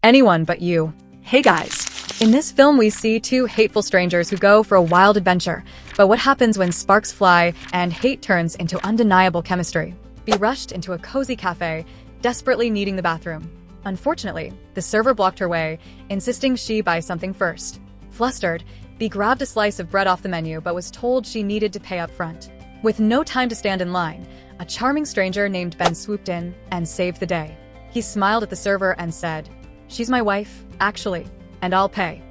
Anyone but you. Hey guys. In this film we see two hateful strangers who go for a wild adventure, but what happens when sparks fly and hate turns into undeniable chemistry? Bea rushed into a cozy cafe, desperately needing the bathroom. Unfortunately, the server blocked her way, insisting she buy something first. Flustered, Bea grabbed a slice of bread off the menu but was told she needed to pay up front. With no time to stand in line, a charming stranger named Ben swooped in and saved the day. He smiled at the server and said, "She's my wife, actually, and I'll pay."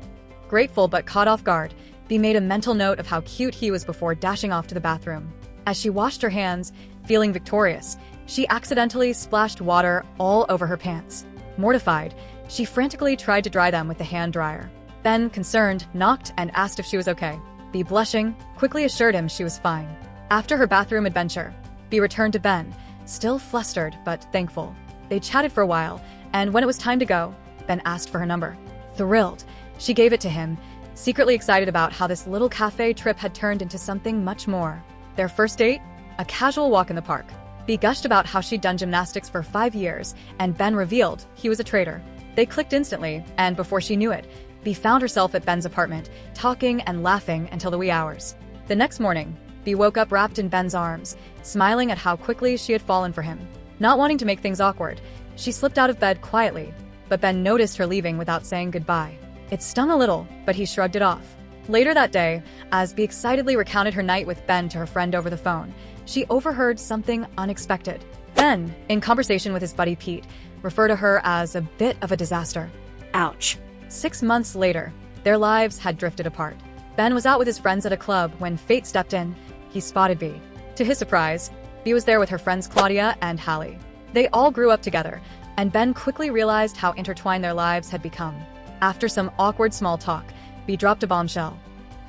Grateful but caught off guard, Bea made a mental note of how cute he was before dashing off to the bathroom. As she washed her hands, feeling victorious, she accidentally splashed water all over her pants. Mortified, she frantically tried to dry them with the hand dryer. Ben, concerned, knocked and asked if she was okay. Bea, blushing, quickly assured him she was fine. After her bathroom adventure, Bea returned to Ben, still flustered but thankful. They chatted for a while, and when it was time to go, Ben asked for her number. Thrilled, she gave it to him, secretly excited about how this little cafe trip had turned into something much more. Their first date? A casual walk in the park. Bea gushed about how she'd done gymnastics for 5 years, and Ben revealed he was a traitor. They clicked instantly, and before she knew it, Bea found herself at Ben's apartment, talking and laughing until the wee hours. The next morning, Bea woke up wrapped in Ben's arms, smiling at how quickly she had fallen for him. Not wanting to make things awkward, she slipped out of bed quietly, but Ben noticed her leaving without saying goodbye. It stung a little, but he shrugged it off. Later that day, as Bea excitedly recounted her night with Ben to her friend over the phone, she overheard something unexpected. Ben, in conversation with his buddy Pete, referred to her as a bit of a disaster. Ouch. 6 months later, their lives had drifted apart. Ben was out with his friends at a club when fate stepped in. He spotted Bea. To his surprise, Bea was there with her friends Claudia and Hallie. They all grew up together, and Ben quickly realized how intertwined their lives had become. After some awkward small talk, Bea dropped a bombshell.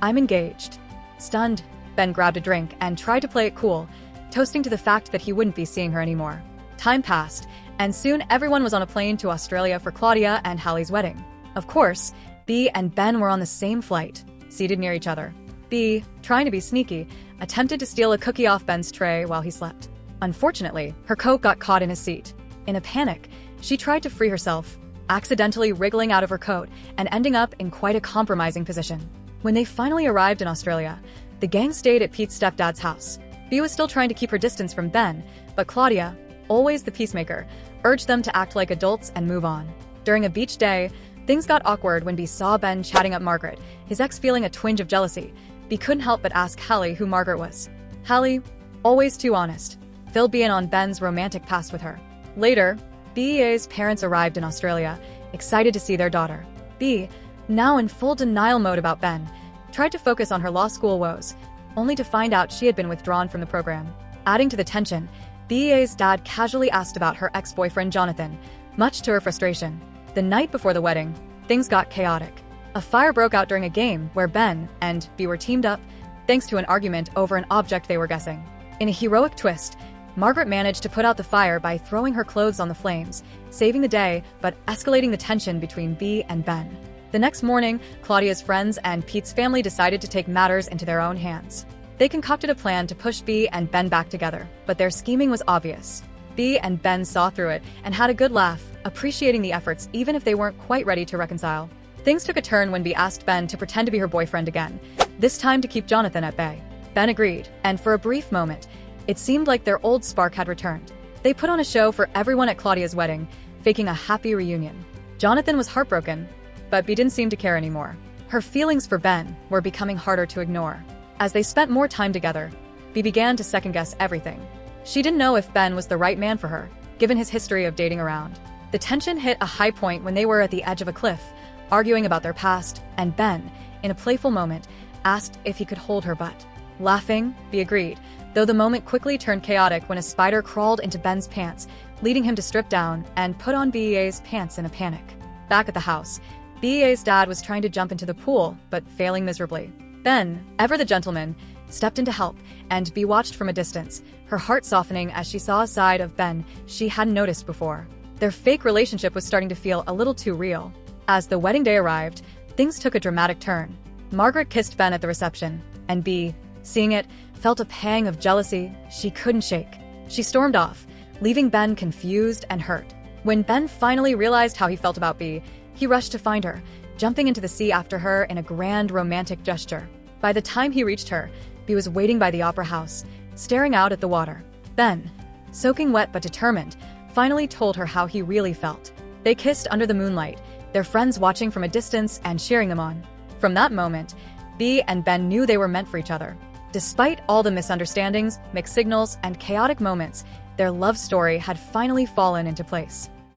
"I'm engaged." Stunned, Ben grabbed a drink and tried to play it cool, toasting to the fact that he wouldn't be seeing her anymore. Time passed, and soon everyone was on a plane to Australia for Claudia and Hallie's wedding. Of course, Bea and Ben were on the same flight, seated near each other. Bea, trying to be sneaky, attempted to steal a cookie off Ben's tray while he slept. Unfortunately, her coat got caught in his seat. In a panic, she tried to free herself, accidentally wriggling out of her coat and ending up in quite a compromising position. When they finally arrived in Australia, the gang stayed at Pete's stepdad's house. Bea was still trying to keep her distance from Ben, but Claudia, always the peacemaker, urged them to act like adults and move on. During a beach day, things got awkward when Bea saw Ben chatting up Margaret, his ex feeling a twinge of jealousy. Bea couldn't help but ask Hallie who Margaret was. Hallie, always too honest, filled Bea in on Ben's romantic past with her. Later, Bea's parents arrived in Australia, excited to see their daughter. Bea, now in full denial mode about Ben, tried to focus on her law school woes, only to find out she had been withdrawn from the program. Adding to the tension, Bea's dad casually asked about her ex-boyfriend Jonathan, much to her frustration. The night before the wedding, things got chaotic. A fire broke out during a game where Ben and Bea were teamed up, thanks to an argument over an object they were guessing. In a heroic twist, Margaret managed to put out the fire by throwing her clothes on the flames, saving the day but escalating the tension between Bea and Ben. The next morning, Claudia's friends and Pete's family decided to take matters into their own hands. They concocted a plan to push Bea and Ben back together, but their scheming was obvious. Bea and Ben saw through it and had a good laugh, appreciating the efforts even if they weren't quite ready to reconcile. Things took a turn when Bea asked Ben to pretend to be her boyfriend again, this time to keep Jonathan at bay. Ben agreed, and for a brief moment, it seemed like their old spark had returned. They put on a show for everyone at Claudia's wedding, faking a happy reunion. Jonathan was heartbroken, but Bea didn't seem to care anymore. Her feelings for Ben were becoming harder to ignore. As they spent more time together, Bea began to second-guess everything. She didn't know if Ben was the right man for her, given his history of dating around. The tension hit a high point when they were at the edge of a cliff, arguing about their past, and Ben, in a playful moment, asked if he could hold her butt. Laughing, Bea agreed, though the moment quickly turned chaotic when a spider crawled into Ben's pants, leading him to strip down and put on Bea's pants in a panic. Back at the house, Bea's dad was trying to jump into the pool, but failing miserably. Ben, ever the gentleman, stepped in to help, and Bea watched from a distance, her heart softening as she saw a side of Ben she hadn't noticed before. Their fake relationship was starting to feel a little too real. As the wedding day arrived, things took a dramatic turn. Margaret kissed Ben at the reception, and Bea, seeing it, felt a pang of jealousy she couldn't shake. She stormed off, leaving Ben confused and hurt. When Ben finally realized how he felt about Bea, he rushed to find her, jumping into the sea after her in a grand romantic gesture. By the time he reached her, Bea was waiting by the opera house, staring out at the water. Ben, soaking wet but determined, finally told her how he really felt. They kissed under the moonlight, their friends watching from a distance and cheering them on. From that moment, Bea and Ben knew they were meant for each other. Despite all the misunderstandings, mixed signals, and chaotic moments, their love story had finally fallen into place.